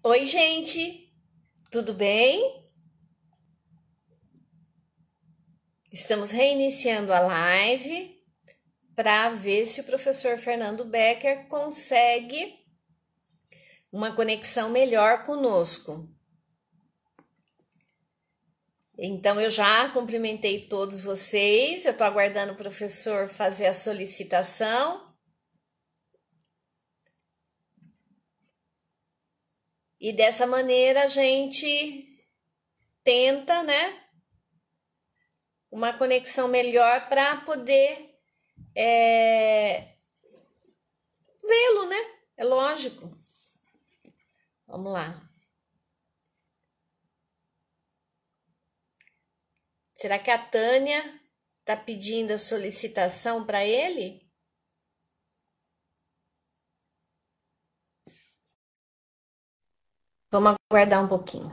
Oi, gente, tudo bem? Estamos reiniciando a live para ver se o professor Fernando Becker consegue uma conexão melhor conosco. Então, eu já cumprimentei todos vocês, eu estou aguardando o professor fazer a solicitação. E dessa maneira a gente tenta, né, uma conexão melhor para poder vê-lo, né? É lógico. Vamos lá. Será que a Tânia está pedindo a solicitação para ele? Vamos aguardar um pouquinho.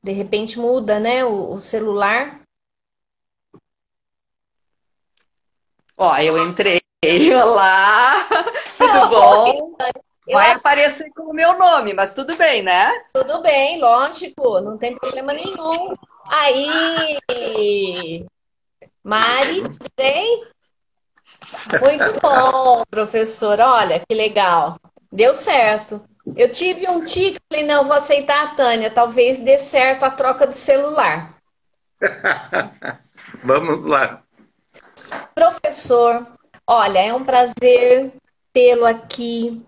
De repente muda, né, o celular. Ó, eu entrei. Olá, tudo bom? Vai aparecer com o meu nome, mas tudo bem, né? Tudo bem, lógico, não tem problema nenhum. Aí, Mari, tem? Muito bom, professor. Olha, que legal. Deu certo. Eu tive um tique, falei, não, vou aceitar a Tânia. Talvez dê certo a troca de celular. Vamos lá. Professor, olha, é um prazer tê-lo aqui.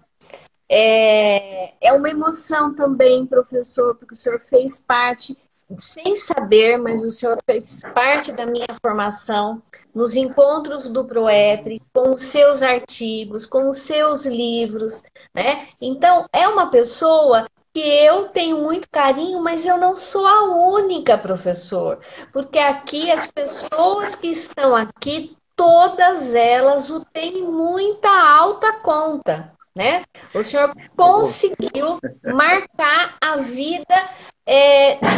É uma emoção também, professor, porque o senhor fez parte, sem saber, mas o senhor fez parte da minha formação nos encontros do Proetri, com os seus artigos, com os seus livros, né? Então, é uma pessoa que eu tenho muito carinho, mas eu não sou a única, professor, porque aqui as pessoas que estão aqui, todas elas o têm muita alta conta, né? O senhor conseguiu marcar a vida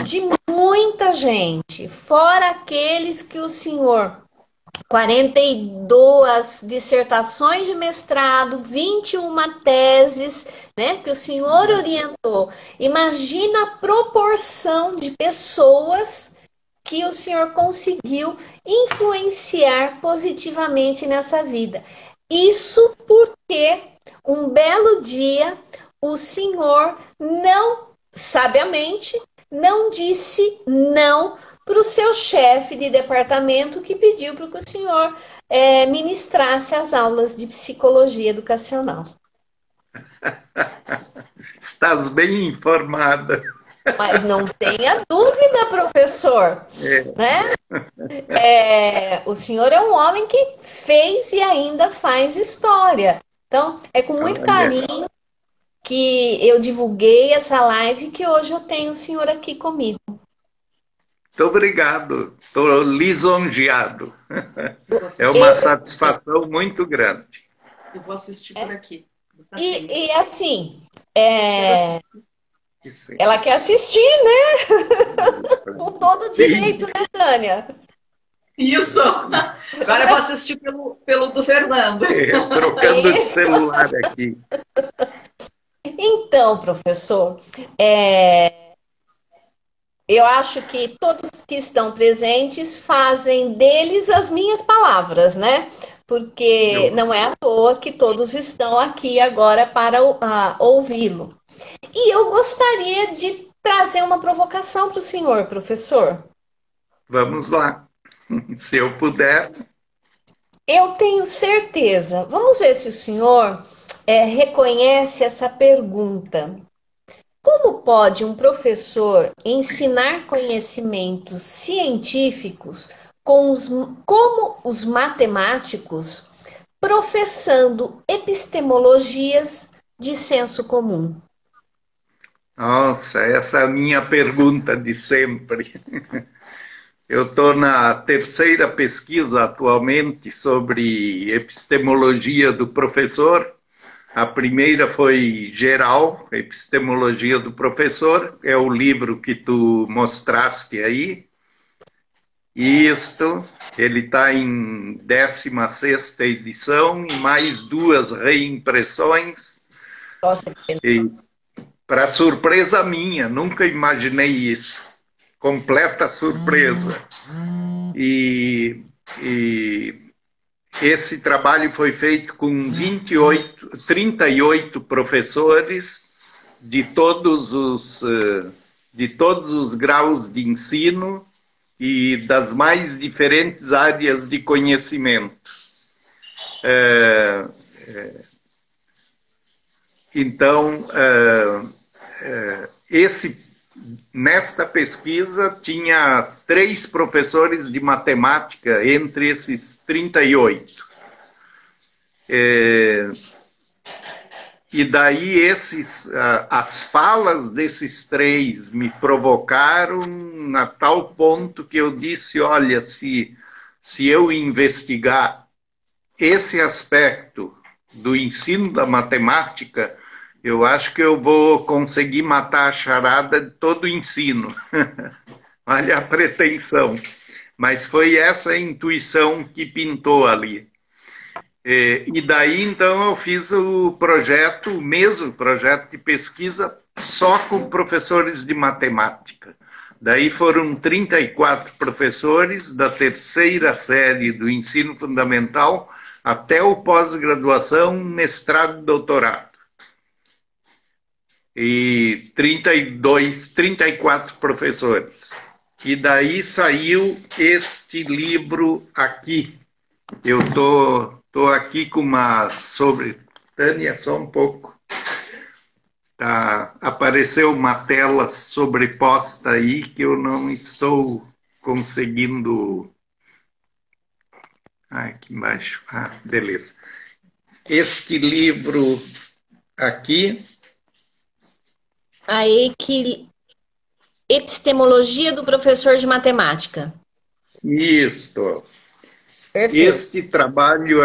de muita gente, fora aqueles que o senhor 42 dissertações de mestrado, 21 teses, né, que o senhor orientou. Imagina a proporção de pessoas que o senhor conseguiu influenciar positivamente nessa vida. Isso porque um belo dia o senhor não, sabiamente, não disse não para o seu chefe de departamento que pediu para que o senhor ministrasse as aulas de psicologia educacional. Estás bem informada. Mas não tenha dúvida, professor, né? O senhor é um homem que fez e ainda faz história. Então, é com muito carinho que eu divulguei essa live que hoje eu tenho o senhor aqui comigo. Muito obrigado. Estou lisonjeado. É uma satisfação muito grande. Eu vou assistir por aqui. E assim, ela quer assistir, né? Com todo direito, né, Tânia? Isso! Agora eu vou assistir pelo do Fernando. Trocando de celular aqui. Então, professor, eu acho que todos que estão presentes fazem deles as minhas palavras, né? Porque não é à toa que todos estão aqui agora para ouvi-lo. E eu gostaria de trazer uma provocação para o senhor, professor. Vamos lá. Se eu puder. Eu tenho certeza. Vamos ver se o senhor reconhece essa pergunta. Como pode um professor ensinar conhecimentos científicos como os matemáticos, professando epistemologias de senso comum? Nossa, essa é a minha pergunta de sempre. Eu estou na terceira pesquisa atualmente sobre epistemologia do professor. A primeira foi geral, Epistemologia do Professor, é o livro que tu mostraste aí. Isto, ele está em 16ª edição e mais 2 reimpressões. Nossa, para surpresa minha, nunca imaginei isso. Completa surpresa. E esse trabalho foi feito com 38 professores de todos os graus de ensino e das mais diferentes áreas de conhecimento. Então, nesta pesquisa, tinha 3 professores de matemática entre esses 38. E daí as falas desses 3 me provocaram a tal ponto que eu disse, olha, se eu investigar esse aspecto do ensino da matemática, eu acho que eu vou conseguir matar a charada de todo o ensino. Olha a pretensão. Mas foi essa a intuição que pintou ali. E daí, então, eu fiz o mesmo projeto de pesquisa, só com professores de matemática. Daí foram 34 professores da 3ª série do ensino fundamental até o pós-graduação, mestrado e doutorado. E 34 professores. E daí saiu este livro aqui. Eu tô aqui com uma Tânia, só um pouco. Tá, apareceu uma tela sobreposta aí que eu não estou conseguindo... aqui embaixo. Beleza. Este livro aqui... Epistemologia do professor de matemática. Isso. Perfeito. Esse trabalho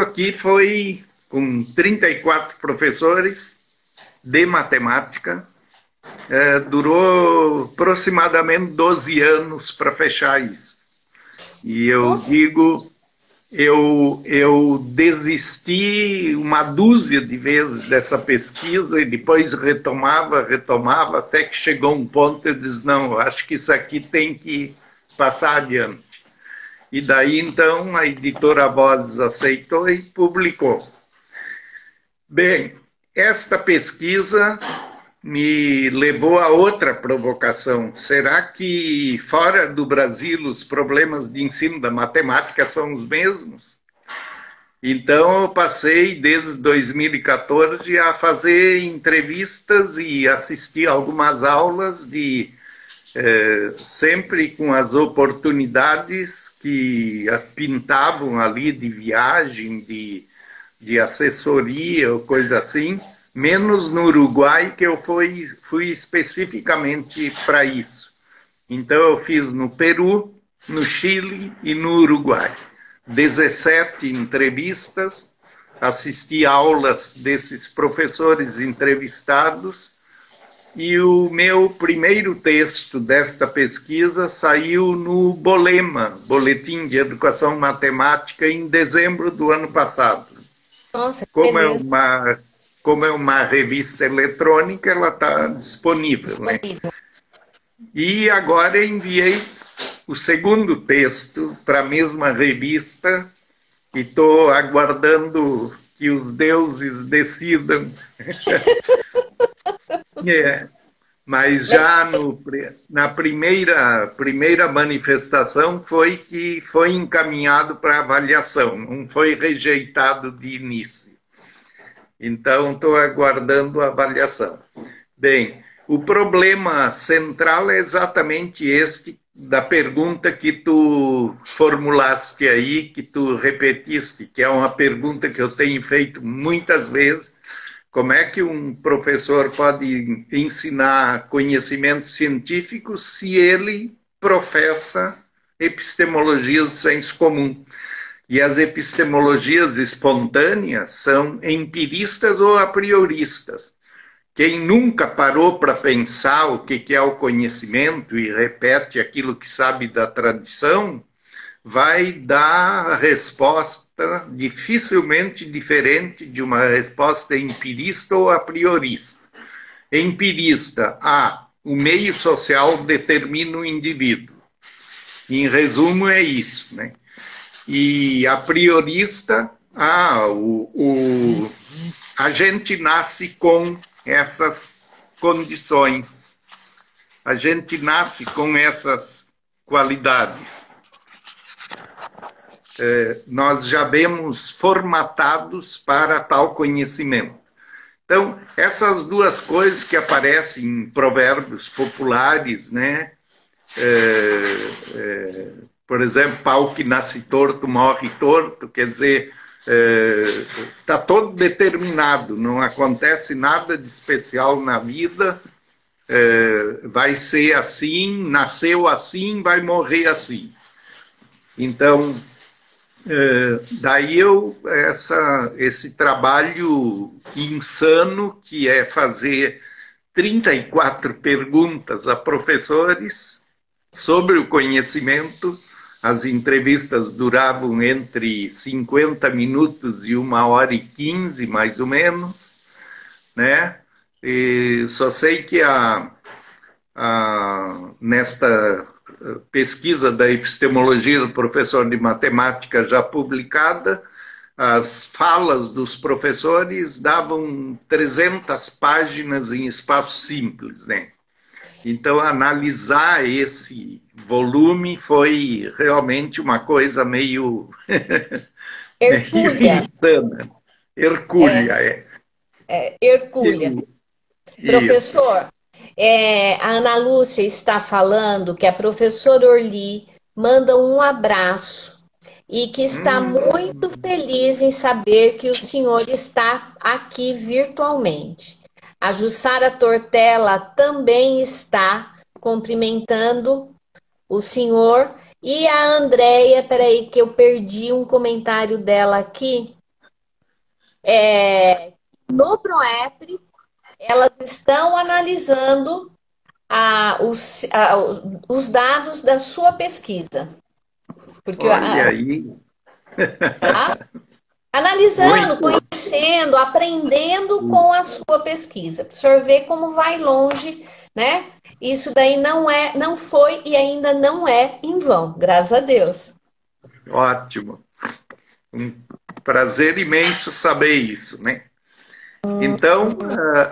aqui foi com 34 professores de matemática. Durou aproximadamente 12 anos para fechar isso. E eu digo, eu desisti uma dúzia de vezes dessa pesquisa e depois retomava, até que chegou um ponto e eu disse, não, eu acho que isso aqui tem que passar adiante. E daí, então, a editora Vozes aceitou e publicou. Bem, esta pesquisa me levou a outra provocação. Será que fora do Brasil os problemas de ensino da matemática são os mesmos? Então eu passei desde 2014 a fazer entrevistas e assistir algumas aulas sempre com as oportunidades que pintavam ali de viagem, de assessoria ou coisa assim, menos no Uruguai, que eu fui especificamente para isso. Então eu fiz no Peru, no Chile e no Uruguai. 17 entrevistas, assisti aulas desses professores entrevistados e o meu primeiro texto desta pesquisa saiu no Bolema, Boletim de Educação Matemática, em dezembro do ano passado. Nossa, como é uma revista eletrônica, ela está disponível. Né? E agora enviei o segundo texto para a mesma revista e estou aguardando que os deuses decidam. Mas já na primeira manifestação foi que foi encaminhado para avaliação, não foi rejeitado de início. Então, estou aguardando a avaliação. Bem, o problema central é exatamente este da pergunta que tu formulaste aí, que tu repetiste, que é uma pergunta que eu tenho feito muitas vezes. Como é que um professor pode ensinar conhecimento científico se ele professa epistemologias do senso comum? E as epistemologias espontâneas são empiristas ou a prioristas. Quem nunca parou para pensar o que é o conhecimento e repete aquilo que sabe da tradição, vai dar a resposta dificilmente diferente de uma resposta empirista ou a priorista. Empirista, o meio social determina o indivíduo. Em resumo, é isso, né? E a priorista, a gente nasce com essas condições. A gente nasce com essas qualidades. Nós já vemos formatados para tal conhecimento. Então, essas duas coisas que aparecem em provérbios populares, né? Por exemplo, pau que nasce torto, morre torto, quer dizer, está todo determinado, não acontece nada de especial na vida, vai ser assim, nasceu assim, vai morrer assim. Então, daí esse trabalho insano que é fazer 34 perguntas a professores sobre o conhecimento. As entrevistas duravam entre 50 minutos e 1h15, mais ou menos, né? E só sei que nesta pesquisa da epistemologia do professor de matemática já publicada, as falas dos professores davam 300 páginas em espaço simples, né? Então, analisar esse volume foi realmente uma coisa meio Hercúlea. insana. Hercúlea, Hercúlea. Professor, a Ana Lúcia está falando que a professora Orli manda um abraço e que está muito feliz em saber que o senhor está aqui virtualmente. A Jussara Tortella também está cumprimentando o senhor. E a Andréia, peraí que eu perdi um comentário dela aqui. No PROEPRE, elas estão analisando os dados da sua pesquisa. Porque olha aí. Analisando, conhecendo, aprendendo com a sua pesquisa. Para o senhor ver como vai longe, né? Isso daí não foi e ainda não é em vão, graças a Deus. Ótimo. Um prazer imenso saber isso, né? Então,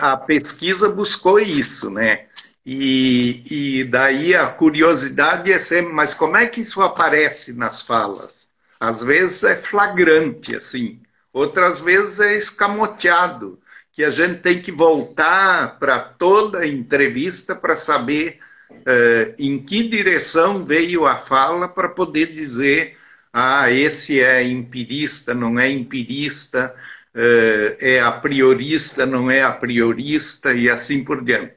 a pesquisa buscou isso, né? E daí a curiosidade é sempre, mas como é que isso aparece nas falas? Às vezes é flagrante, assim. Outras vezes é escamoteado, que a gente tem que voltar para toda a entrevista para saber em que direção veio a fala para poder dizer esse é empirista, não é empirista, é a priorista, não é a priorista, e assim por diante.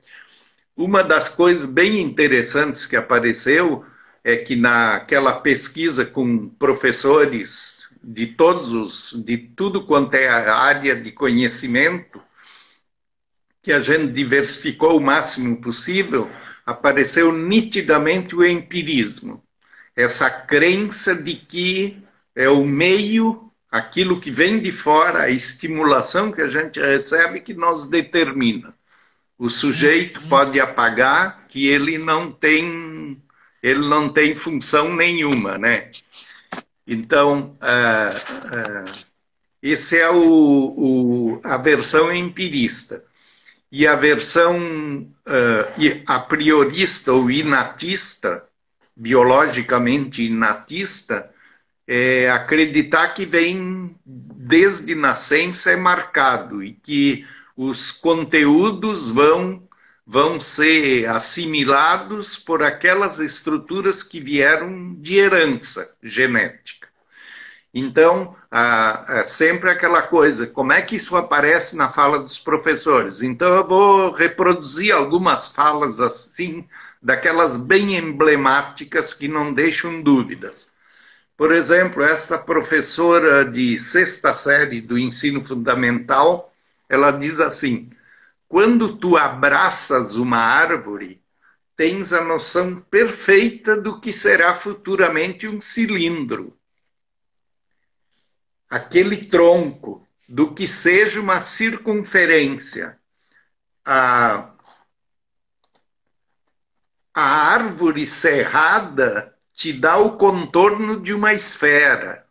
Uma das coisas bem interessantes que apareceu é que naquela pesquisa com professores de tudo quanto é a área de conhecimento, que a gente diversificou o máximo possível, apareceu nitidamente o empirismo. Essa crença de que é o meio, aquilo que vem de fora, a estimulação que a gente recebe, que nos determina. O sujeito pode apagar que ele não tem função nenhuma, né? Então, esse é a versão empirista. E a versão a priorista ou inatista, biologicamente inatista, é acreditar que vem desde nascença é marcado e que os conteúdos vão ser assimilados por aquelas estruturas que vieram de herança genética. Então, sempre aquela coisa, como é que isso aparece na fala dos professores? Então, eu vou reproduzir algumas falas assim, daquelas bem emblemáticas que não deixam dúvidas. Por exemplo, esta professora de 6ª série do ensino fundamental, ela diz assim: quando tu abraças uma árvore, tens a noção perfeita do que será futuramente um cilindro. aquele tronco, do que seja uma circunferência. A árvore cerrada te dá o contorno de uma esfera.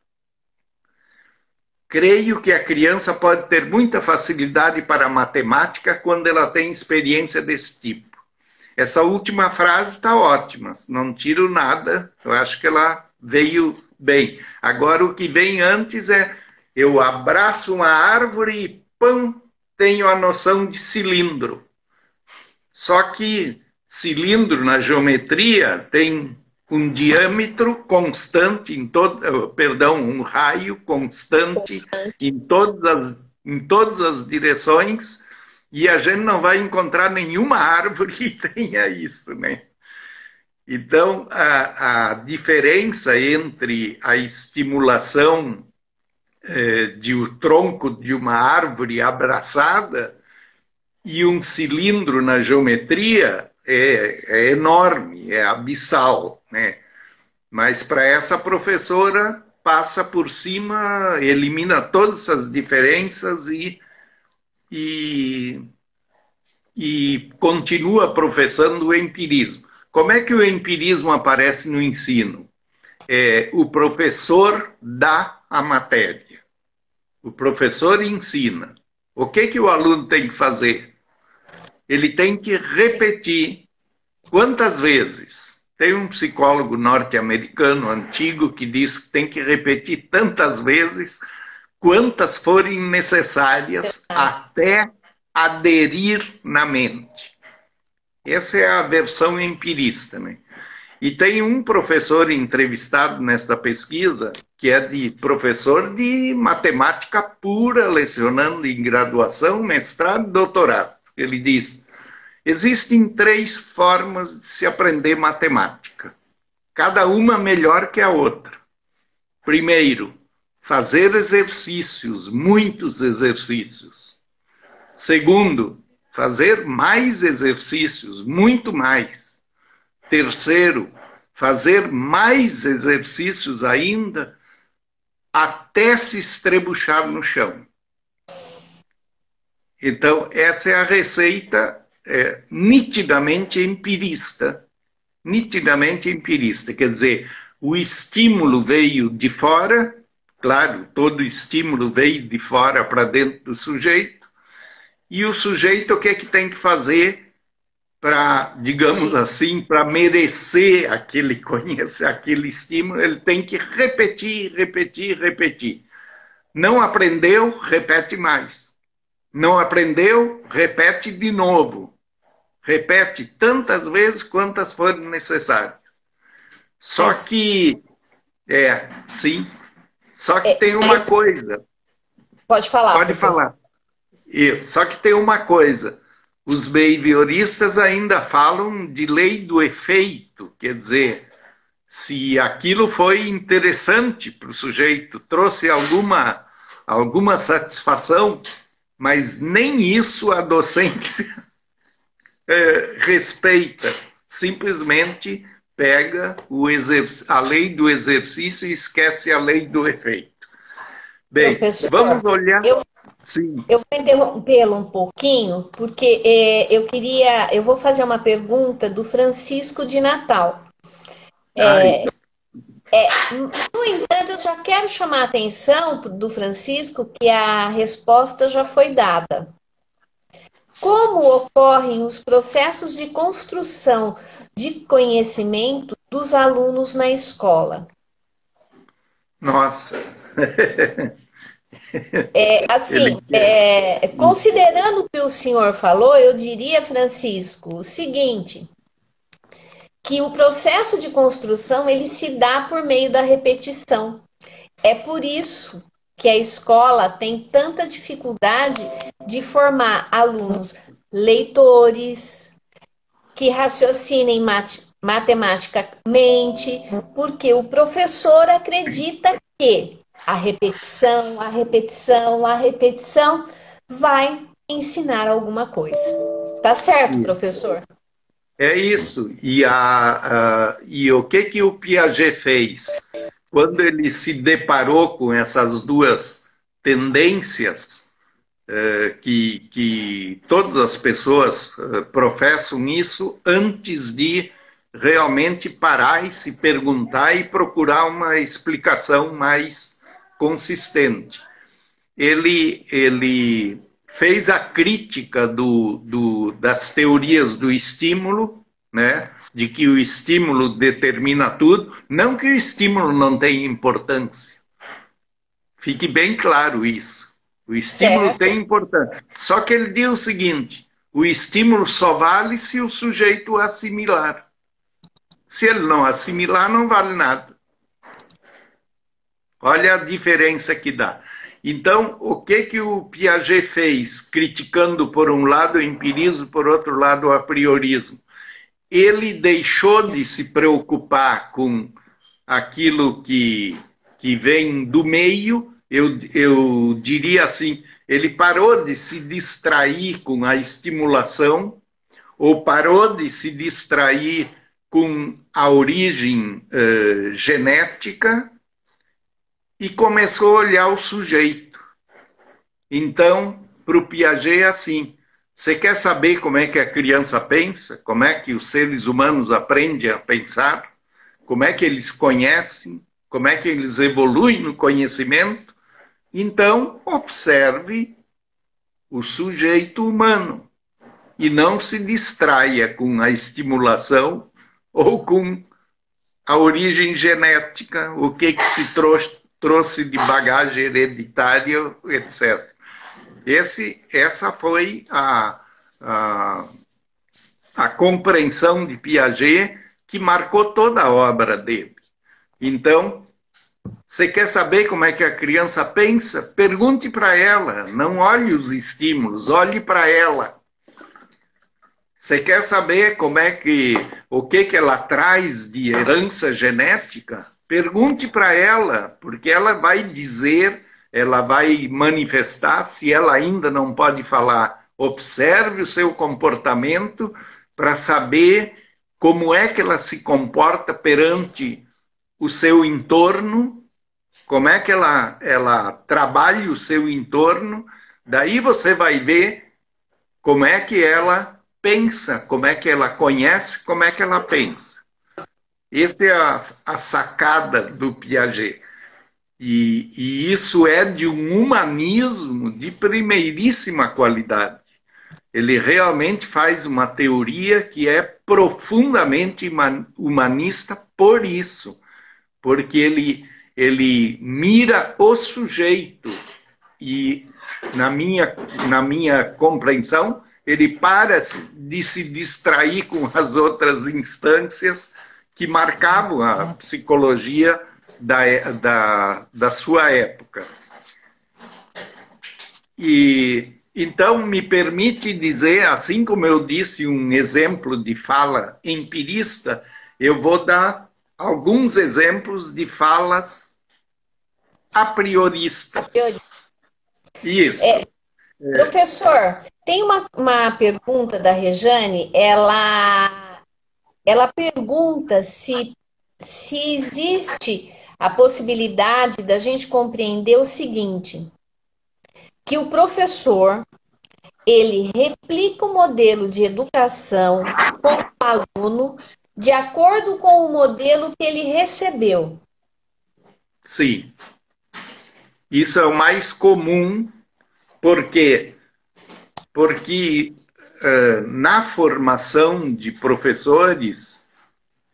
Creio que a criança pode ter muita facilidade para a matemática quando ela tem experiência desse tipo. Essa última frase está ótima, não tiro nada, eu acho que ela veio bem. Agora, o que vem antes é, eu abraço uma árvore e, pam, tenho a noção de cilindro. Só que cilindro na geometria tem um diâmetro constante um raio constante em todas as direções, e a gente não vai encontrar nenhuma árvore que tenha isso, né? Então, a diferença entre a estimulação de o tronco de uma árvore abraçada e um cilindro na geometria é enorme, é abissal, né? Mas para essa professora passa por cima, elimina todas essas diferenças e continua professando o empirismo. Como é que o empirismo aparece no ensino? O professor dá a matéria. O professor ensina. O que o aluno tem que fazer? Ele tem que repetir. Quantas vezes? Tem um psicólogo norte-americano antigo que diz que tem que repetir tantas vezes quantas forem necessárias até aderir na mente. Essa é a versão empirista, né? E tem um professor entrevistado nesta pesquisa, que é professor de matemática pura, lecionando em graduação, mestrado e doutorado. Ele diz, existem 3 formas de se aprender matemática, cada uma melhor que a outra. Primeiro, fazer exercícios, muitos exercícios. Segundo, fazer mais exercícios, muito mais. Terceiro, fazer mais exercícios ainda até se estrebuchar no chão. Então, essa é a receita nitidamente empirista. Nitidamente empirista. Quer dizer, o estímulo veio de fora, claro, todo estímulo veio de fora para dentro do sujeito, e o sujeito o que é que tem que fazer para, digamos assim, para merecer aquele estímulo, ele tem que repetir, repetir, repetir. Não aprendeu, repete mais. Não aprendeu, repete de novo. Repete tantas vezes quantas forem necessárias. Só que, sim, só que tem uma coisa. Pode falar. Pode falar. Isso, só que tem uma coisa. Os behavioristas ainda falam de lei do efeito, quer dizer, se aquilo foi interessante para o sujeito, trouxe alguma satisfação, mas nem isso a docência respeita. Simplesmente pega a lei do exercício e esquece a lei do efeito. Bem, professor, vamos olhar... Sim. Eu vou interrompê-lo um pouquinho, porque eu vou fazer uma pergunta do Francisco de Natal. No entanto, eu já quero chamar a atenção do Francisco que a resposta já foi dada. Como ocorrem os processos de construção de conhecimento dos alunos na escola? Nossa! Considerando o que o senhor falou, eu diria, Francisco, o seguinte, que o processo de construção ele se dá por meio da repetição. É por isso que a escola tem tanta dificuldade de formar alunos leitores, que raciocinem matematicamente, porque o professor acredita que a repetição, a repetição, a repetição vai ensinar alguma coisa. Tá certo, professor? É isso. E o que o Piaget fez? quando ele se deparou com essas duas tendências, que todas as pessoas professam isso antes de realmente parar e se perguntar e procurar uma explicação mais consistente. Ele fez a crítica das teorias do estímulo, né? De que o estímulo determina tudo, não que o estímulo não tenha importância. Fique bem claro isso. O estímulo Certo. tem importância. Só que ele diz o seguinte: o estímulo só vale se o sujeito assimilar. Se ele não assimilar, não vale nada. Olha a diferença que dá. Então, o que o Piaget fez, criticando por um lado o empirismo, por outro lado o apriorismo? Ele deixou de se preocupar com aquilo que vem do meio, eu diria assim, ele parou de se distrair com a estimulação, ou parou de se distrair com a origem genética, e começou a olhar o sujeito. Então, para o Piaget é assim: você quer saber como é que a criança pensa? Como é que os seres humanos aprendem a pensar? Como é que eles conhecem? Como é que eles evoluem no conhecimento? Então, observe o sujeito humano e não se distraia com a estimulação ou com a origem genética, o que se trouxe de bagagem hereditária, etc. Essa foi a compreensão de Piaget que marcou toda a obra dele. Então, você quer saber como é que a criança pensa? Pergunte para ela, não olhe os estímulos, olhe para ela. Você quer saber o que ela traz de herança genética? Pergunte para ela, porque ela vai dizer, ela vai manifestar. Se ela ainda não pode falar, observe o seu comportamento para saber como é que ela se comporta perante o seu entorno, como é que ela trabalha o seu entorno. Daí você vai ver como é que ela pensa, como é que ela conhece, como é que ela pensa. Essa é a sacada do Piaget. E isso é de um humanismo de primeiríssima qualidade. Ele realmente faz uma teoria que é profundamente humanista por isso, porque ele mira o sujeito e, na minha compreensão, ele para de se distrair com as outras instâncias que marcavam a psicologia da sua época. E então me permite dizer, assim como eu disse um exemplo de fala empirista, eu vou dar alguns exemplos de falas a prioristas. Isso. Professor, tem uma pergunta da Rejane, ela pergunta se existe a possibilidade da gente compreender o seguinte, que o professor, ele replica o modelo de educação com o aluno de acordo com o modelo que ele recebeu. Sim. Isso é o mais comum, porque na formação de professores,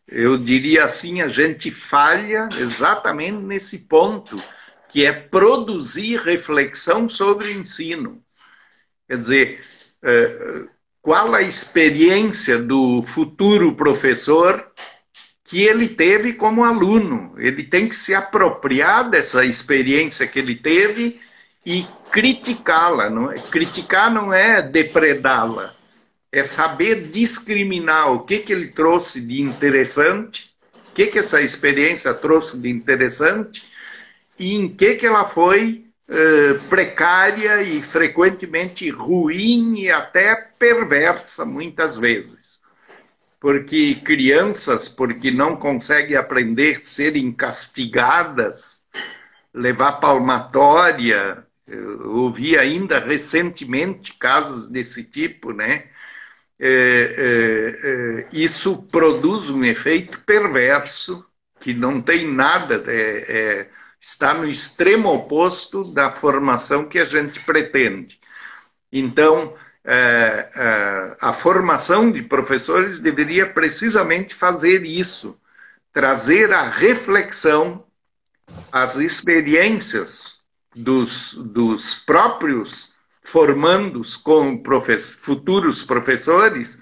eu diria assim, a gente falha exatamente nesse ponto, que é produzir reflexão sobre o ensino. Quer dizer, qual a experiência do futuro professor que ele teve como aluno? Ele tem que se apropriar dessa experiência que ele teve e criticá-la. Criticar não é depredá-la, é saber discriminar o que ele trouxe de interessante, o que essa experiência trouxe de interessante e em que ela foi precária e frequentemente ruim e até perversa, muitas vezes. porque crianças, porque não conseguem aprender, serem castigadas, levar palmatória. Eu ouvi ainda recentemente casos desse tipo, né? Isso produz um efeito perverso que não tem nada, está no extremo oposto da formação que a gente pretende. Então, a formação de professores deveria precisamente fazer isso, trazer a reflexão, as experiências dos próprios formandos como futuros professores,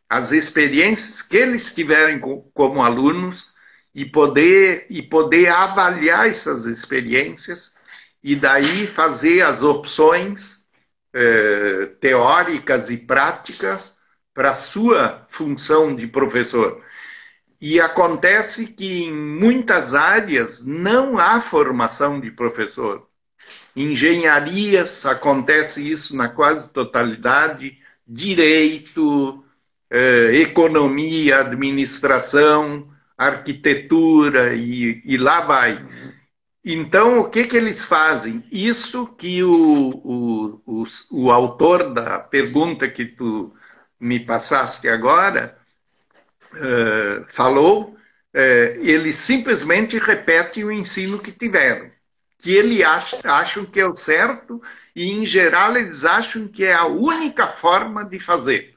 as experiências que eles tiverem como alunos e poder avaliar essas experiências e daí fazer as opções teóricas e práticas para a sua função de professor. E acontece que em muitas áreas não há formação de professor. Engenharias, acontece isso na quase totalidade, direito, economia, administração, arquitetura e lá vai. Então, o que eles fazem? Isso que o autor da pergunta que tu me passaste agora falou, eles simplesmente repetem o ensino que tiveram, que eles acham que é o certo e, em geral, eles acham que é a única forma de fazer.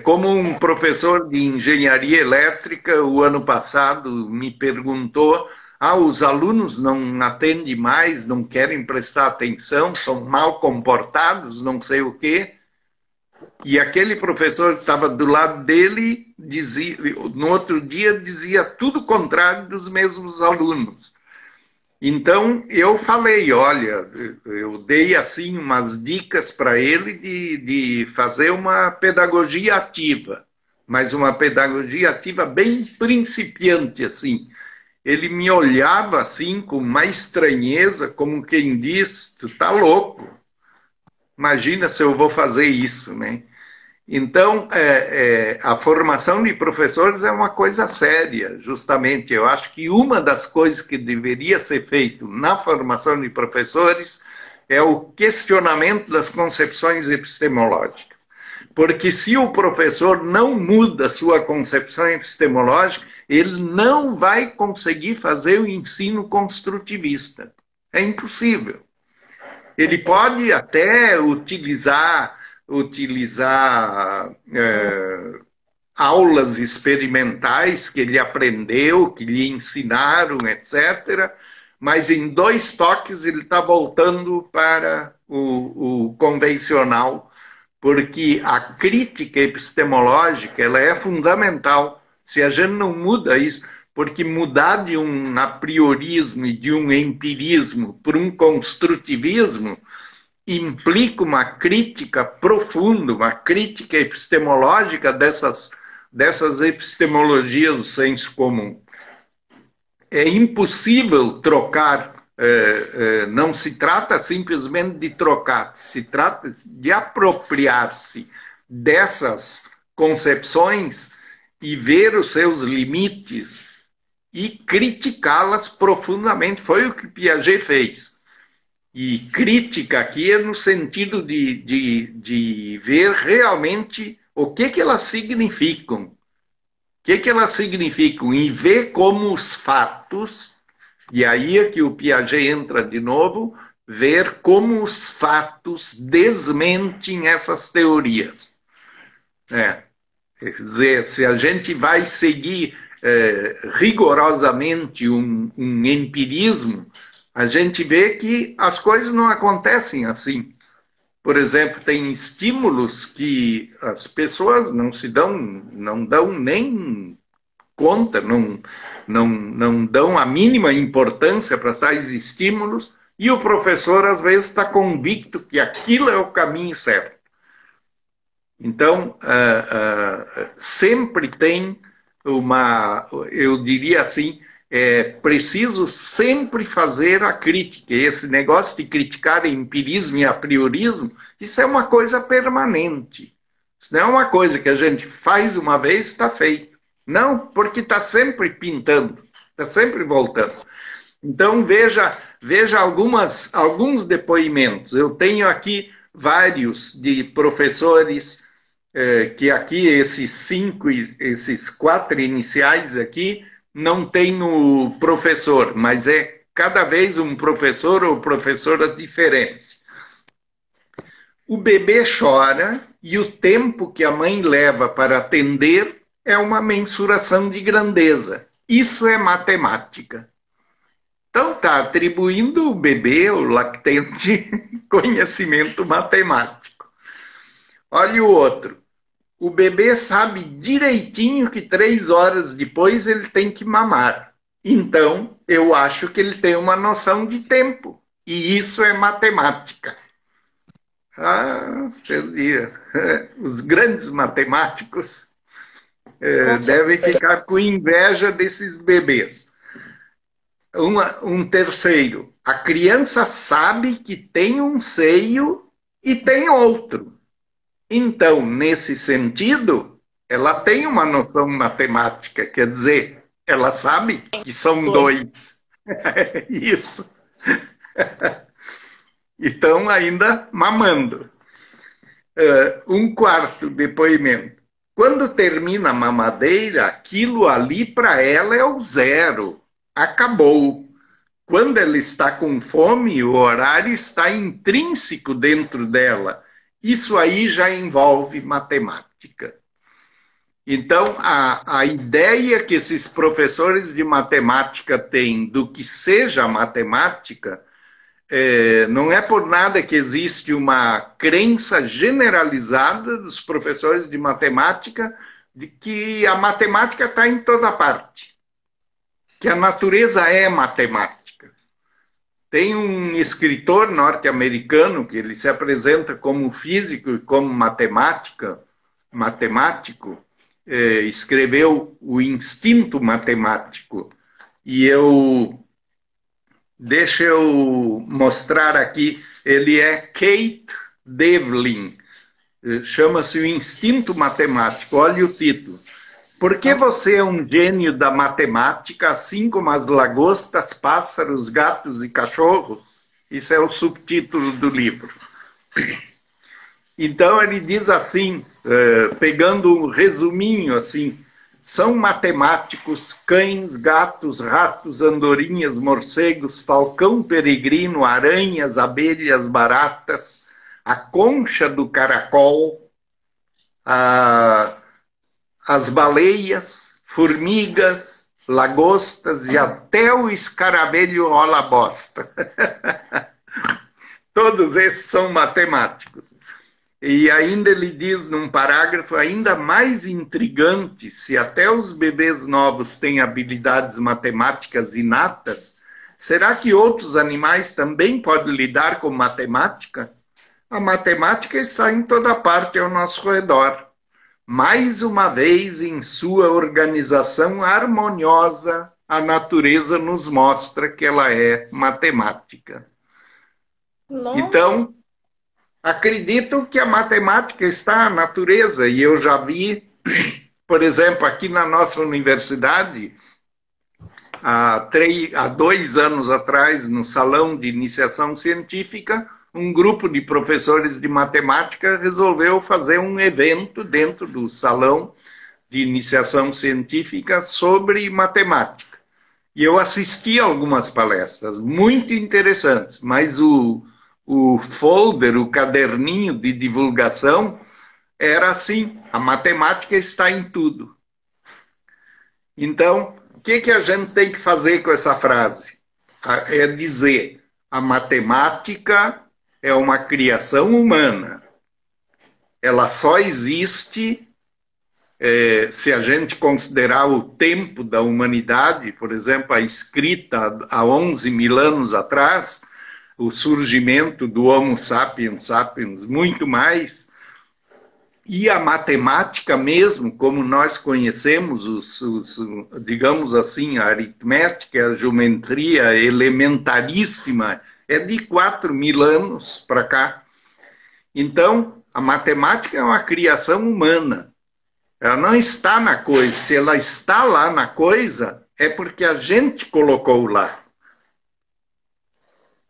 Como um professor de engenharia elétrica, o ano passado, me perguntou: os alunos não atendem mais, não querem prestar atenção, são mal comportados, não sei o quê. E aquele professor que estava do lado dele, dizia, no outro dia, dizia tudo o contrário dos mesmos alunos. Então, eu falei, olha, eu dei assim umas dicas para ele de fazer uma pedagogia ativa, mas uma pedagogia ativa bem principiante, assim. Ele me olhava assim com uma estranheza, como quem diz, tu tá louco. Imagina se eu vou fazer isso, né? Então, a formação de professores é uma coisa séria, justamente. Eu acho que uma das coisas que deveria ser feito na formação de professores é o questionamento das concepções epistemológicas. Porque se o professor não muda a sua concepção epistemológica, ele não vai conseguir fazer o ensino construtivista. É impossível. Ele pode até utilizar aulas experimentais que ele aprendeu, que lhe ensinaram, etc. Mas em 2 toques ele está voltando para o convencional, porque a crítica epistemológica ela é fundamental. Se a gente não muda isso, porque mudar de um apriorismo e de um empirismo para um construtivismo implica uma crítica profunda, uma crítica epistemológica dessas epistemologias do senso comum. É impossível trocar, não se trata simplesmente de trocar, se trata de apropriar-se dessas concepções e ver os seus limites e criticá-las profundamente. Foi o que Piaget fez. E crítica aqui é no sentido de ver realmente o que elas significam. O que elas significam e ver como os fatos, e aí é que o Piaget entra de novo, ver como os fatos desmentem essas teorias. Quer dizer, se a gente vai seguir rigorosamente um empirismo, a gente vê que as coisas não acontecem assim. Por exemplo, tem estímulos que as pessoas não dão nem conta, não dão a mínima importância para tais estímulos, e o professor, às vezes, está convicto que aquilo é o caminho certo. Então, sempre tem eu diria assim, é preciso sempre fazer a crítica. Esse negócio de criticar empirismo e apriorismo, isso é uma coisa permanente. Isso não é uma coisa que a gente faz uma vez e está feito. Não, porque está sempre pintando, está sempre voltando. Então, veja alguns depoimentos. Eu tenho aqui vários de professores, que aqui, esses 4 iniciais aqui, não tem o professor, mas é cada vez um professor ou professora diferente. O bebê chora e o tempo que a mãe leva para atender é uma mensuração de grandeza. Isso é matemática. Então, está atribuindo o bebê, o lactente, conhecimento matemático. Olha o outro. O bebê sabe direitinho que 3 horas depois ele tem que mamar. Então, eu acho que ele tem uma noção de tempo. E isso é matemática. Ah, os grandes matemáticos devem ficar com inveja desses bebês. Um terceiro, a criança sabe que tem um seio e tem outro. Então, nesse sentido, ela tem uma noção matemática, quer dizer, ela sabe que são 2. Isso. Então, ainda mamando. Um quarto depoimento. Quando termina a mamadeira, aquilo ali para ela é o 0. Acabou. Quando ela está com fome, o horário está intrínseco dentro dela. Isso aí já envolve matemática. Então, a ideia que esses professores de matemática têm do que seja matemática, não é por nada que existe uma crença generalizada dos professores de matemática de que a matemática está em toda parte, que a natureza é matemática. Tem um escritor norte-americano que ele se apresenta como físico e como matemático, escreveu O Instinto Matemático. E deixa eu mostrar aqui, ele é Kate Devlin, chama-se O Instinto Matemático, olha o título. Por que você é um gênio da matemática, assim como as lagostas, pássaros, gatos e cachorros? Isso é o subtítulo do livro. Então ele diz assim, pegando um resuminho assim, são matemáticos cães, gatos, ratos, andorinhas, morcegos, falcão peregrino, aranhas, abelhas, baratas, a concha do caracol, as baleias, formigas, lagostas e até o escaravelho rola bosta. Todos esses são matemáticos. E ainda ele diz num parágrafo ainda mais intrigante, se até os bebês novos têm habilidades matemáticas inatas, será que outros animais também podem lidar com matemática? A matemática está em toda parte ao nosso redor. Mais uma vez, em sua organização harmoniosa, a natureza nos mostra que ela é matemática. Nossa. Então, acredito que a matemática está na natureza, e eu já vi, por exemplo, aqui na nossa universidade, há 2 anos atrás, no Salão de Iniciação Científica, um grupo de professores de matemática resolveu fazer um evento dentro do Salão de Iniciação Científica sobre matemática. E eu assisti a algumas palestras, muito interessantes, mas o folder, o caderninho de divulgação, era assim, a matemática está em tudo. Então, o que a gente tem que fazer com essa frase? É dizer, a matemática é uma criação humana. Ela só existe se a gente considerar o tempo da humanidade, por exemplo, a escrita há 11 mil anos atrás, o surgimento do Homo sapiens sapiens, muito mais, e a matemática mesmo, como nós conhecemos, digamos assim, a aritmética, a geometria elementaríssima, é de 4 mil anos para cá. Então, A matemática é uma criação humana. Ela não está na coisa. Se ela está lá na coisa, é porque a gente colocou lá.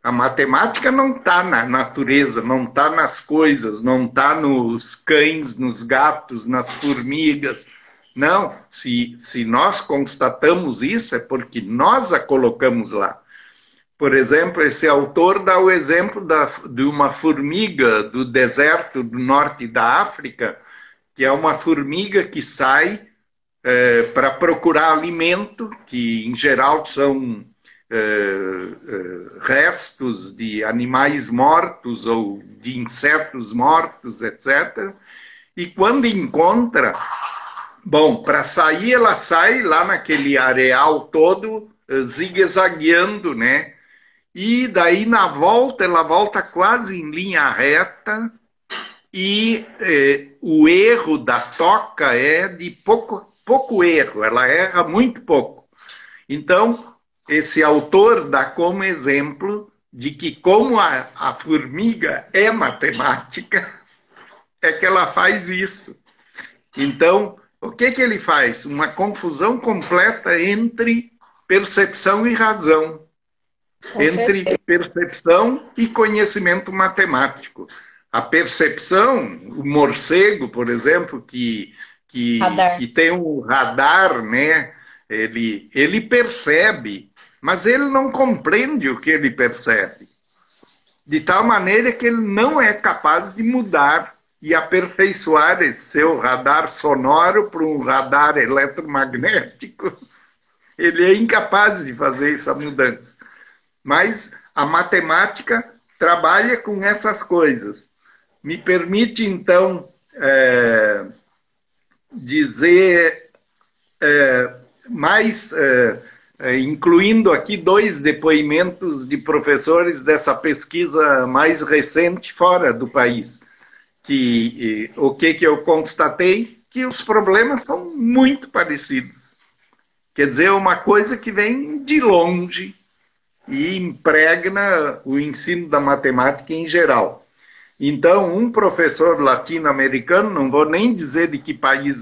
A matemática não está na natureza, não está nas coisas, não está nos cães, nos gatos, nas formigas. Não, se nós constatamos isso, é porque nós a colocamos lá. Por exemplo, esse autor dá o exemplo de uma formiga do deserto do norte da África, que é uma formiga que sai para procurar alimento, que em geral são restos de animais mortos ou de insetos mortos, etc. E quando encontra, bom, para sair, ela sai lá naquele areal todo, zigue-zagueando, né? E daí na volta, ela volta quase em linha reta, e o erro da toca é de pouco erro, ela erra muito pouco. Então, esse autor dá como exemplo de que como a formiga é matemática, é que ela faz isso. Então, o que ele faz? Uma confusão completa entre percepção e razão. Entre percepção e conhecimento matemático. A percepção, o morcego, por exemplo, que tem um radar, né? Ele percebe, mas ele não compreende o que ele percebe. De tal maneira que ele não é capaz de mudar e aperfeiçoar esse seu radar sonoro para um radar eletromagnético. Ele é incapaz de fazer essa mudança. Mas a matemática trabalha com essas coisas. Me permite, então, dizer mais, incluindo aqui 2 depoimentos de professores dessa pesquisa mais recente fora do país. O que eu constatei? Que os problemas são muito parecidos. Quer dizer, uma coisa que vem de longe e impregna o ensino da matemática em geral. Então, um professor latino-americano, não vou nem dizer de que país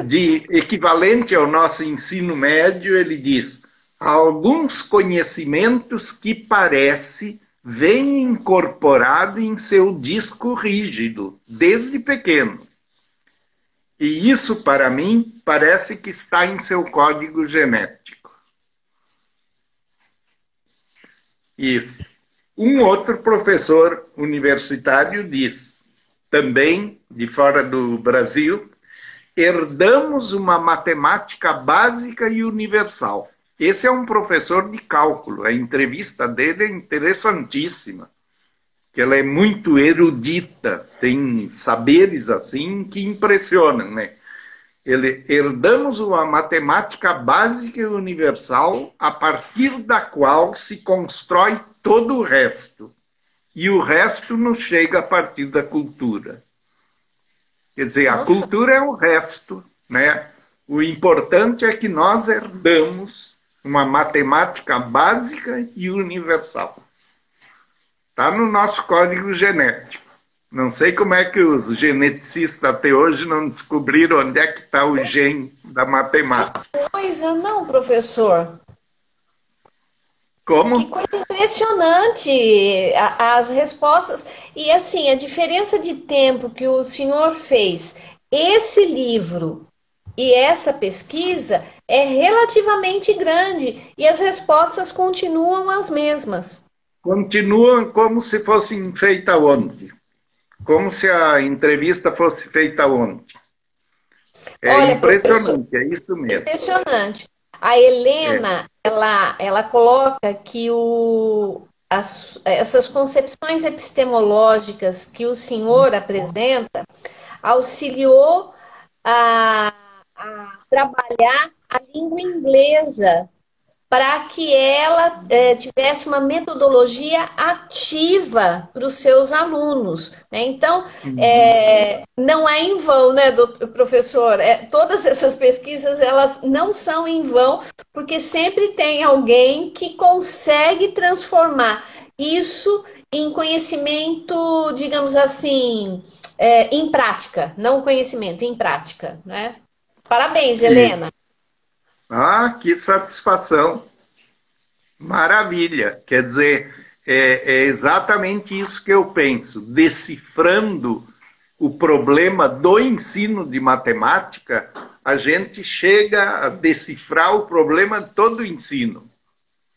de equivalente ao nosso ensino médio, ele diz: alguns conhecimentos que parece vêm incorporado em seu disco rígido, desde pequeno. E isso, para mim, parece que está em seu código genético. Isso. Um outro professor universitário diz, também de fora do Brasil, herdamos uma matemática básica e universal. Esse é um professor de cálculo. A entrevista dele é interessantíssima, que ela é muito erudita, tem saberes assim que impressionam, né? Herdamos uma matemática básica e universal a partir da qual se constrói todo o resto. E o resto nos chega a partir da cultura. Quer dizer, a cultura é o resto, né? O importante é que nós herdamos uma matemática básica e universal. Está no nosso código genético. Não sei como é que os geneticistas até hoje não descobriram onde é que está o gene da matemática. Que coisa, não, professor? Como? Que coisa impressionante as respostas. E assim, a diferença de tempo que o senhor fez esse livro e essa pesquisa é relativamente grande e as respostas continuam as mesmas. Continuam como se fossem feitas ontem. Como se a entrevista fosse feita ontem. Olha, impressionante, é isso mesmo. Impressionante. A Helena, ela coloca que essas concepções epistemológicas que o senhor apresenta auxiliou a trabalhar a língua inglesa para que ela tivesse uma metodologia ativa para os seus alunos, né? Então, não é em vão, né, professor? Todas essas pesquisas, elas não são em vão, porque sempre tem alguém que consegue transformar isso em conhecimento, digamos assim, em prática, não conhecimento, em prática, né? Parabéns, E, Helena. que satisfação! Maravilha! Quer dizer, é exatamente isso que eu penso. Decifrando o problema do ensino de matemática, a gente chega a decifrar o problema de todo o ensino.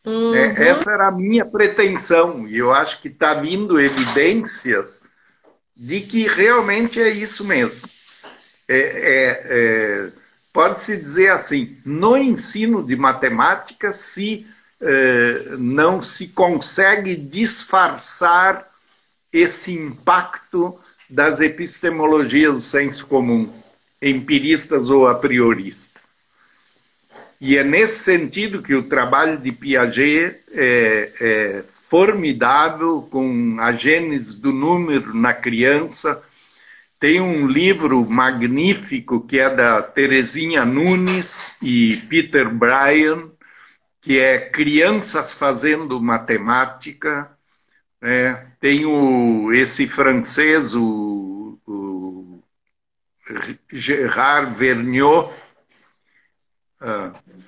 Uhum. Essa era a minha pretensão, e eu acho que está vindo evidências de que realmente é isso mesmo. Pode-se dizer assim, no ensino de matemática não se consegue disfarçar esse impacto das epistemologias do senso comum, empiristas ou a prioristas. E é nesse sentido que o trabalho de Piaget é formidável, com a gênese do número na criança. Tem um livro magnífico que é da Terezinha Nunes e Peter Bryan, que é Crianças Fazendo Matemática. Tem esse francês, o Gérard Vergniaud,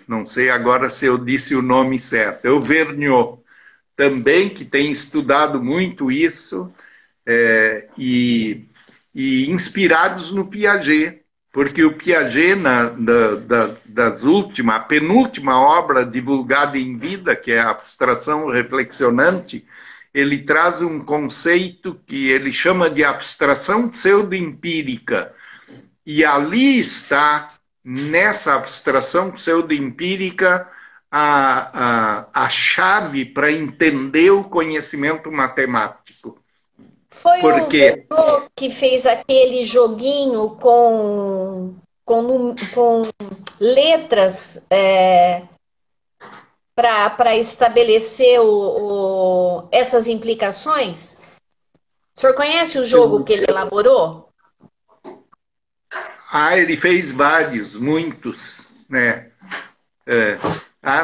não sei agora se eu disse o nome certo, é o Vergniaud, também, que tem estudado muito isso, e inspirados no Piaget, porque o Piaget, a penúltima obra divulgada em vida, que é a Abstração Reflexionante, ele traz um conceito que ele chama de abstração pseudo-empírica. E ali está, nessa abstração pseudo-empírica, a chave para entender o conhecimento matemático. Foi o Porque Vertot que fez aquele joguinho com letras para estabelecer essas implicações? O senhor conhece o jogo que ele elaborou? ele fez vários, muitos, né?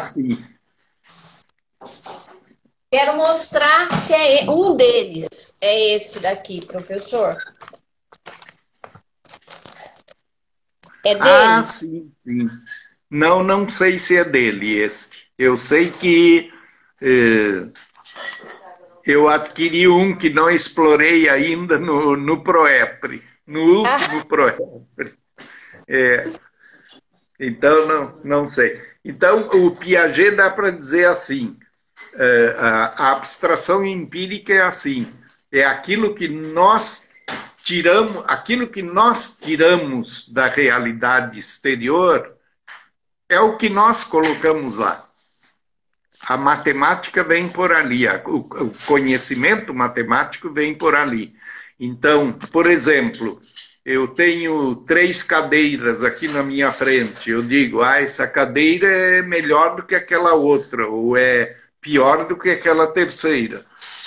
Sim. Quero mostrar se é um deles. É esse daqui, professor. É dele? Sim, sim. Não sei se é dele este. Eu sei que eu adquiri um que não explorei ainda no ProEPRE, no último ProEPRE. Então, não sei. Então, o Piaget dá para dizer assim, a abstração empírica é assim, é aquilo que nós tiramos da realidade exterior, é o que nós colocamos lá. A matemática vem por ali, o conhecimento matemático vem por ali. Então, por exemplo, eu tenho 3 cadeiras aqui na minha frente. Eu digo, essa cadeira é melhor do que aquela outra, ou é pior do que aquela terceira.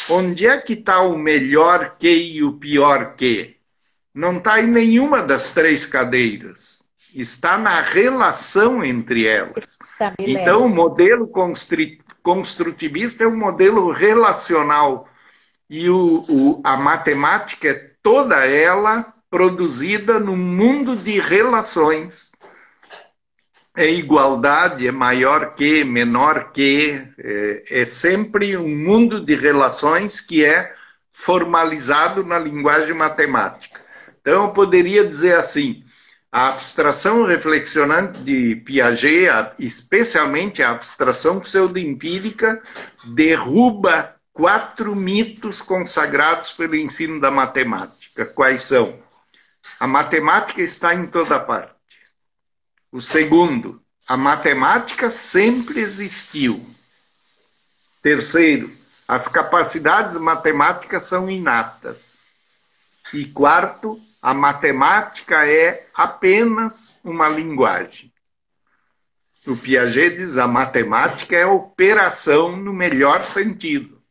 Onde é que está o melhor que e o pior que? Não está em nenhuma das 3 cadeiras. Está na relação entre elas. Então, o modelo construtivista é um modelo relacional. E a matemática é toda ela produzida num mundo de relações. É igualdade, é maior que, menor que, é sempre um mundo de relações que é formalizado na linguagem matemática. Então, eu poderia dizer assim, a abstração reflexionante de Piaget, especialmente a abstração pseudo-empírica, derruba 4 mitos consagrados pelo ensino da matemática. Quais são? A matemática está em toda parte. O segundo, a matemática sempre existiu. Terceiro, as capacidades matemáticas são inatas. E quarto, a matemática é apenas uma linguagem. O Piaget diz a matemática é operação no melhor sentido.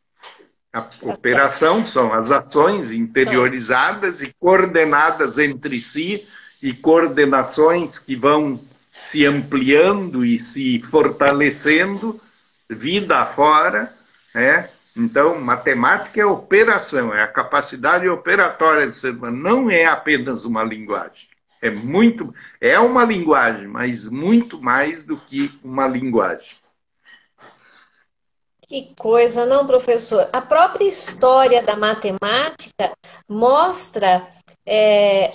A operação são as ações interiorizadas e coordenadas entre si, e coordenações que vão se ampliando e se fortalecendo vida afora, Então, matemática é operação, é a capacidade operatória do ser humano, não é apenas uma linguagem. É uma linguagem, mas muito mais do que uma linguagem. Que coisa, não, professor? A própria história da matemática mostra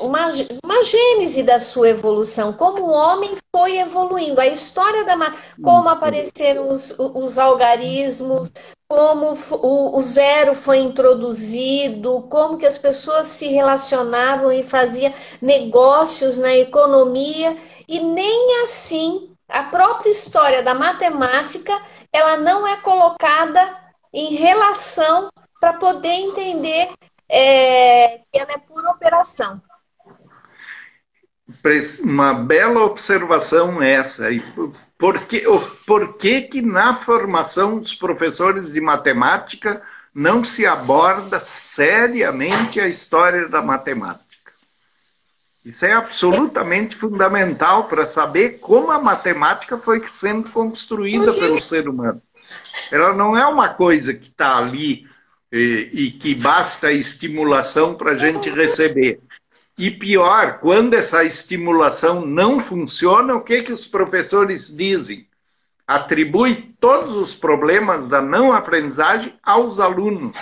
uma gênese da sua evolução, como o homem foi evoluindo. A história da matemática, como apareceram os algarismos, como o zero foi introduzido, como que as pessoas se relacionavam e faziam negócios na economia, e nem assim a própria história da matemática ela não é colocada em relação para poder entender que ela é pura operação. Uma bela observação essa. E por que na formação dos professores de matemática não se aborda seriamente a história da matemática? Isso é absolutamente fundamental para saber como a matemática foi sendo construída pelo ser humano. Ela não é uma coisa que está ali e que basta estimulação para a gente receber. E pior, quando essa estimulação não funciona, o que os professores dizem? Atribui todos os problemas da não aprendizagem aos alunos.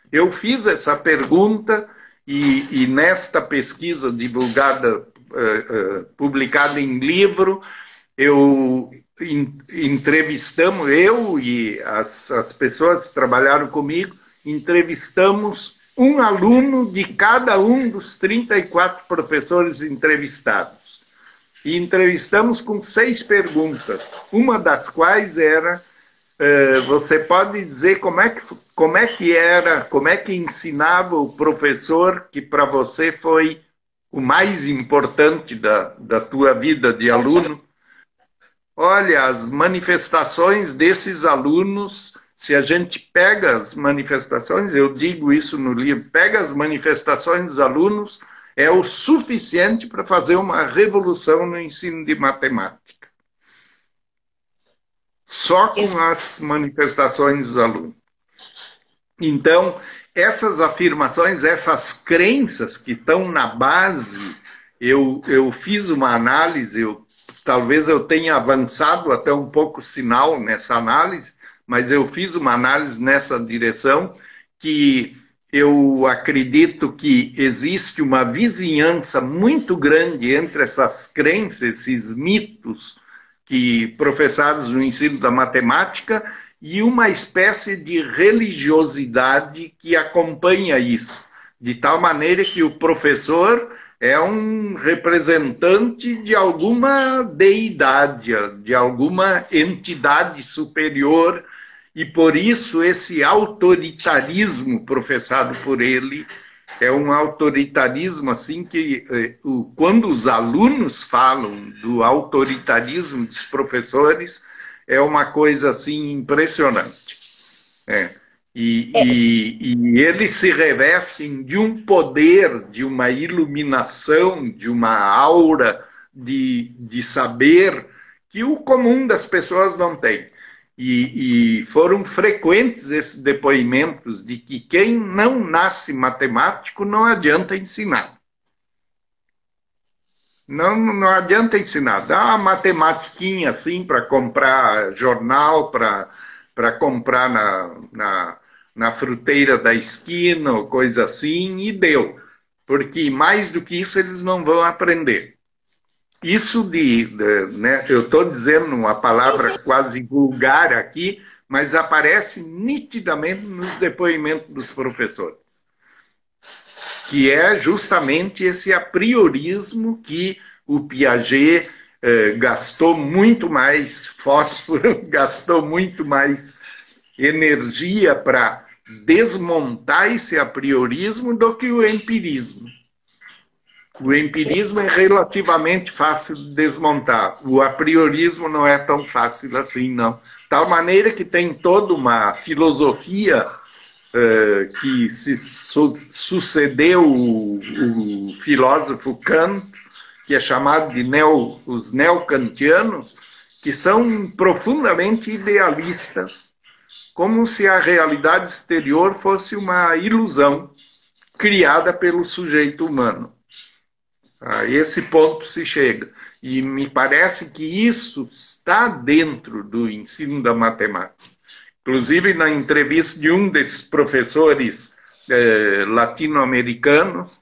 Eu fiz essa pergunta e nesta pesquisa divulgada, publicada em livro, eu e as pessoas que trabalharam comigo, entrevistamos um aluno de cada um dos 34 professores entrevistados. E entrevistamos com 6 perguntas, uma das quais era, você pode dizer como é que ensinava o professor que para você foi o mais importante da tua vida de aluno? Olha, as manifestações desses alunos, se a gente pega as manifestações, eu digo isso no livro, pega as manifestações dos alunos, é o suficiente para fazer uma revolução no ensino de matemática. Só com as manifestações dos alunos. Então, essas afirmações, essas crenças que estão na base, eu fiz uma análise, talvez eu tenha avançado até um pouco sinal nessa análise, mas eu fiz uma análise nessa direção que eu acredito que existe uma vizinhança muito grande entre essas crenças, esses mitos que professados no ensino da matemática e uma espécie de religiosidade que acompanha isso, de tal maneira que o professor é um representante de alguma deidade, de alguma entidade superior, e por isso esse autoritarismo professado por ele é um autoritarismo assim que, quando os alunos falam do autoritarismo dos professores, é uma coisa assim impressionante. E eles se revestem de um poder, de uma iluminação, de uma aura de saber que o comum das pessoas não tem. E foram frequentes esses depoimentos de que quem não nasce matemático não adianta ensinar. Não adianta ensinar. Dá uma matematiquinha assim para comprar jornal, para comprar na fruteira da esquina ou coisa assim, e deu. Porque mais do que isso eles não vão aprender. Isso né, eu estou dizendo uma palavra quase vulgar aqui, mas aparece nitidamente nos depoimentos dos professores. Que é justamente esse apriorismo que o Piaget gastou muito mais fósforo, gastou muito mais energia para desmontar esse apriorismo do que o empirismo. O empirismo é relativamente fácil de desmontar. O apriorismo não é tão fácil assim, não. De tal maneira que tem toda uma filosofia que se sucedeu o filósofo Kant, que é chamado de os neocantianos, que são profundamente idealistas como se a realidade exterior fosse uma ilusão criada pelo sujeito humano. A esse ponto se chega. E me parece que isso está dentro do ensino da matemática. Inclusive, na entrevista de um desses professores latino-americanos,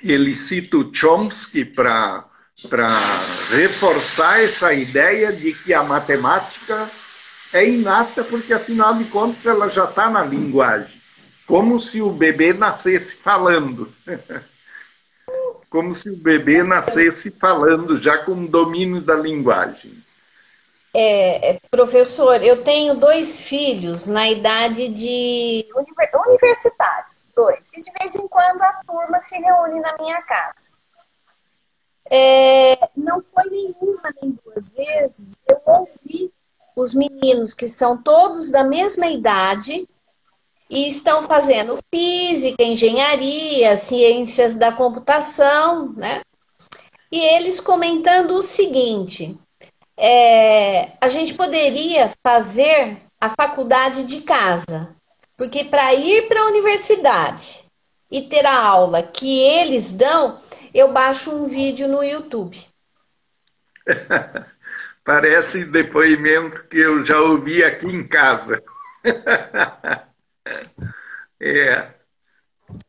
ele cita o Chomsky para reforçar essa ideia de que a matemática é inata, porque, afinal de contas, ela já está na linguagem. Como se o bebê nascesse falando. Como se o bebê nascesse falando, já com domínio da linguagem. Professor, eu tenho 2 filhos na idade de universitários, 2. E de vez em quando a turma se reúne na minha casa. Não foi nenhuma nem 2 vezes eu ouvi os meninos que são todos da mesma idade e estão fazendo física, engenharia, ciências da computação, né? E eles comentando o seguinte: a gente poderia fazer a faculdade de casa, porque para ir para a universidade e ter a aula que eles dão, eu baixo um vídeo no YouTube. Parece depoimento que eu já ouvi aqui em casa.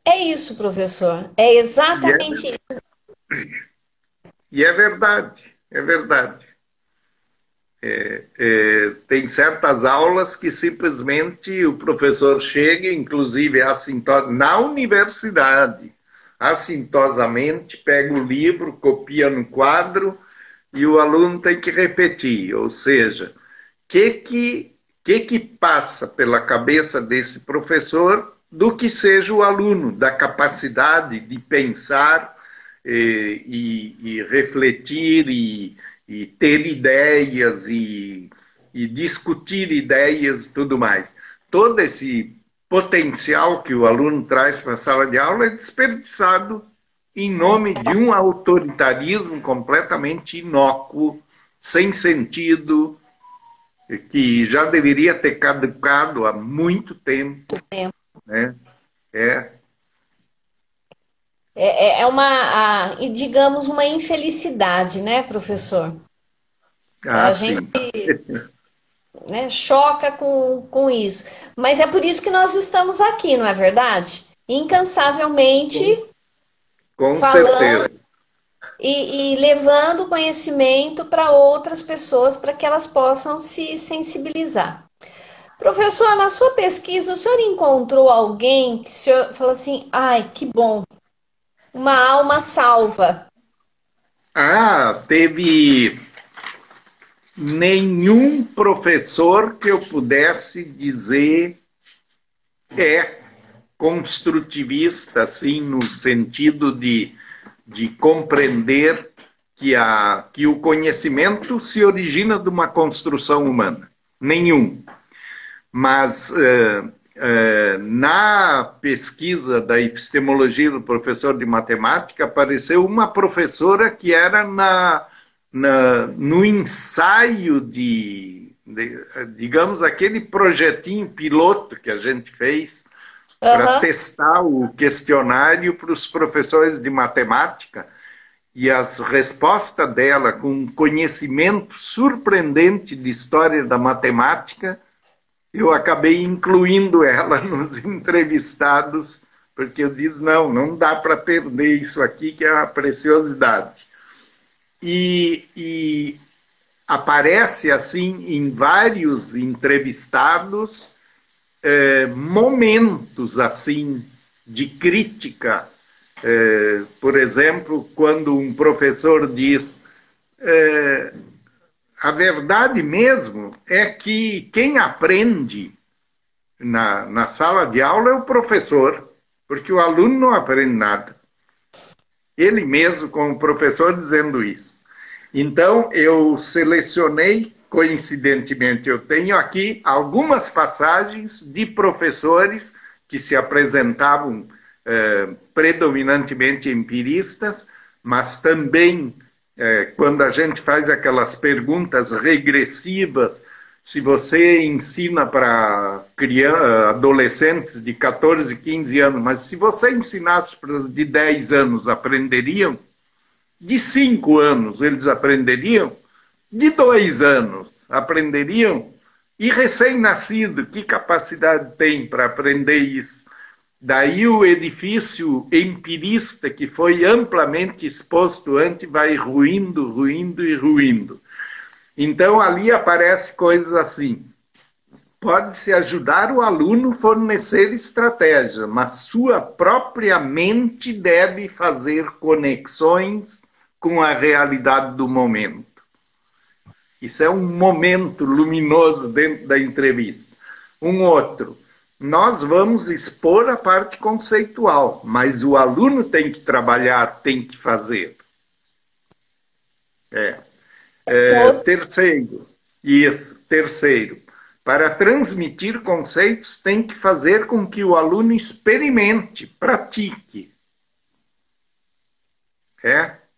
É isso, professor. É exatamente isso. E é verdade, é verdade. Tem certas aulas que simplesmente o professor chega, inclusive na universidade, assintosamente, pega o livro, copia no quadro e o aluno tem que repetir. Ou seja, o que passa pela cabeça desse professor do que seja o aluno, da capacidade de pensar e refletir e ter ideias e discutir ideias e tudo mais. Todo esse potencial que o aluno traz para a sala de aula é desperdiçado em nome de um autoritarismo completamente inócuo, sem sentido, que já deveria ter caducado há muito tempo. Né? Digamos, uma infelicidade, né, professor? A gente, né, choca com isso. Mas é por isso que nós estamos aqui, não é verdade? Incansavelmente com falando certeza. E levando conhecimento para outras pessoas para que elas possam se sensibilizar. Professor, na sua pesquisa, o senhor encontrou alguém que o senhor falou assim: ai, que bom, uma alma salva? Teve nenhum professor que eu pudesse dizer construtivista, assim, no sentido de compreender que o conhecimento se origina de uma construção humana. Nenhum. Mas na pesquisa da epistemologia do professor de matemática, apareceu uma professora que era no ensaio digamos, aquele projetinho piloto que a gente fez para testar o questionário para os professores de matemática, e as respostas dela, com um conhecimento surpreendente de história da matemática, eu acabei incluindo ela nos entrevistados, porque eu disse, não dá para perder isso aqui, que é uma preciosidade. E aparece, assim, em vários entrevistados, momentos, assim, de crítica. Por exemplo, quando um professor diz... a verdade mesmo é que quem aprende na sala de aula é o professor, porque o aluno não aprende nada. Ele mesmo, como professor, dizendo isso. Então, eu selecionei, coincidentemente, eu tenho aqui algumas passagens de professores que se apresentavam predominantemente empiristas, mas também... quando a gente faz aquelas perguntas regressivas se você ensina para adolescentes de 14, 15 anos, mas se você ensinasse para os de 10 anos, aprenderiam? De 5 anos eles aprenderiam? De 2 anos aprenderiam? E recém-nascido, que capacidade tem para aprender isso? Daí o edifício empirista, que foi amplamente exposto antes, vai ruindo, ruindo e ruindo. Então, ali aparece coisas assim. Pode-se ajudar o aluno a fornecer estratégia, mas sua própria mente deve fazer conexões com a realidade do momento. Isso é um momento luminoso dentro da entrevista. Um outro. Nós vamos expor a parte conceitual, mas o aluno tem que trabalhar, tem que fazer. Terceiro. Para transmitir conceitos, tem que fazer com que o aluno experimente, pratique.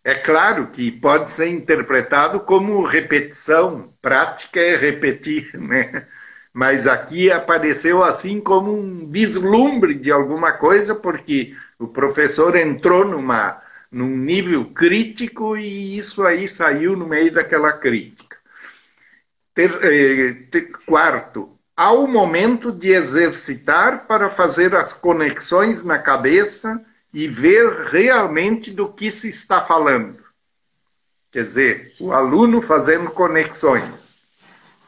É claro que pode ser interpretado como repetição, prática é repetir, né? Mas aqui apareceu assim como um vislumbre de alguma coisa, porque o professor entrou num nível crítico e isso aí saiu no meio daquela crítica. Quarto, há o momento de exercitar para fazer as conexões na cabeça e ver realmente do que se está falando. Quer dizer, o aluno fazendo conexões.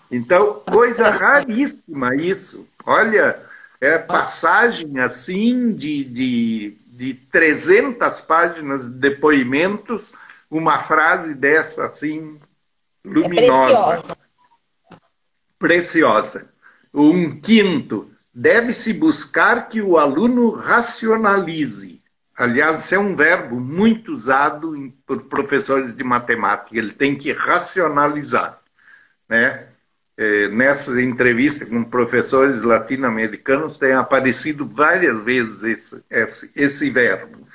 Então, coisa raríssima isso. Olha, é passagem assim de 300 páginas de depoimentos, uma frase dessa assim, luminosa. Preciosa. Um quinto, deve-se buscar que o aluno racionalize. Aliás, esse é um verbo muito usado por professores de matemática. Ele tem que racionalizar, né? Nessas entrevistas com professores latino-americanos tem aparecido várias vezes esse verbo.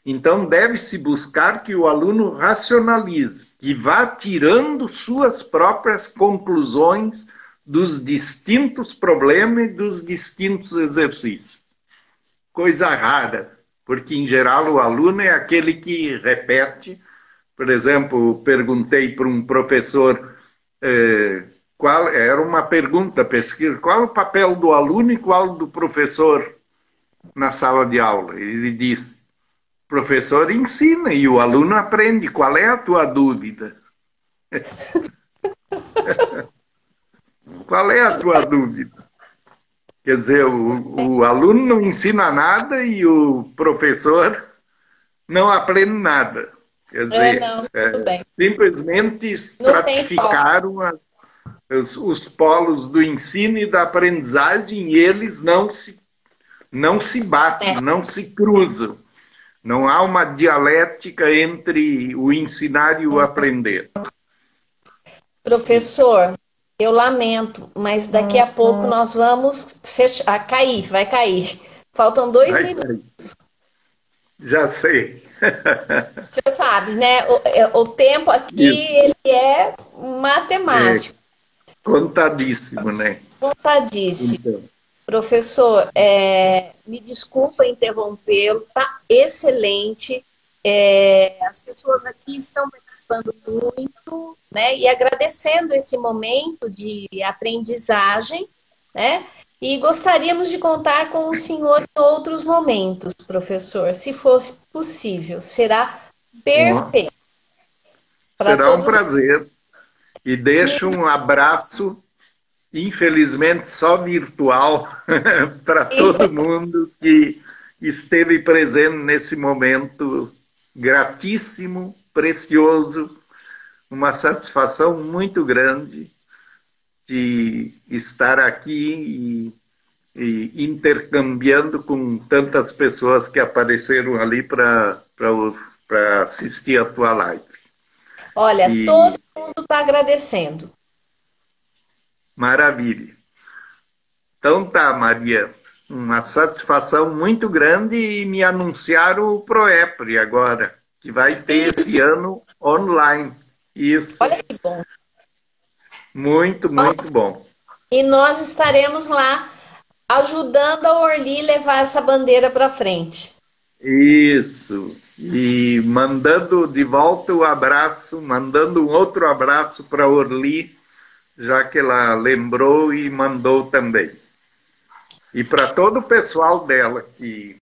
Então, deve-se buscar que o aluno racionalize, que vá tirando suas próprias conclusões dos distintos problemas e dos distintos exercícios. Coisa rara, porque, em geral, o aluno é aquele que repete. Por exemplo, perguntei para um professor... era uma pergunta, pesquisa, qual o papel do aluno e qual do professor na sala de aula? Ele disse, o professor ensina e o aluno aprende. Qual é a tua dúvida? Qual é a tua dúvida? Quer dizer, o aluno não ensina nada e o professor não aprende nada. Quer dizer, simplesmente estratificaram os polos do ensino e da aprendizagem e eles não se batem, não se cruzam. Não há uma dialética entre o ensinar e o aprender. Professor, eu lamento, mas daqui a pouco nós vamos fechar. Vai cair. Faltam 2 minutos. Já sei. O senhor sabe, né? O tempo aqui, ele é matemático. Contadíssimo, né? Contadíssimo. Então. Professor, me desculpa interrompê-lo, tá excelente. As pessoas aqui estão participando muito, né? E agradecendo esse momento de aprendizagem, né? E gostaríamos de contar com o senhor em outros momentos, professor, se fosse possível. Será perfeito. Será um prazer. E deixo um abraço, infelizmente só virtual, para todo mundo que esteve presente nesse momento gratíssimo, precioso, uma satisfação muito grande de estar aqui e intercambiando com tantas pessoas que apareceram ali para assistir a tua live. Olha, todo mundo está agradecendo. Maravilha. Então tá, Maria, uma satisfação muito grande e me anunciaram o ProEPRE agora, que vai ter esse ano online. Isso. Olha que bom. Muito bom. e nós estaremos lá ajudando a Orly levar essa bandeira para frente. Isso. E mandando de volta o abraço, mandando um outro abraço para Orly, já que ela lembrou e mandou também. E para todo o pessoal dela que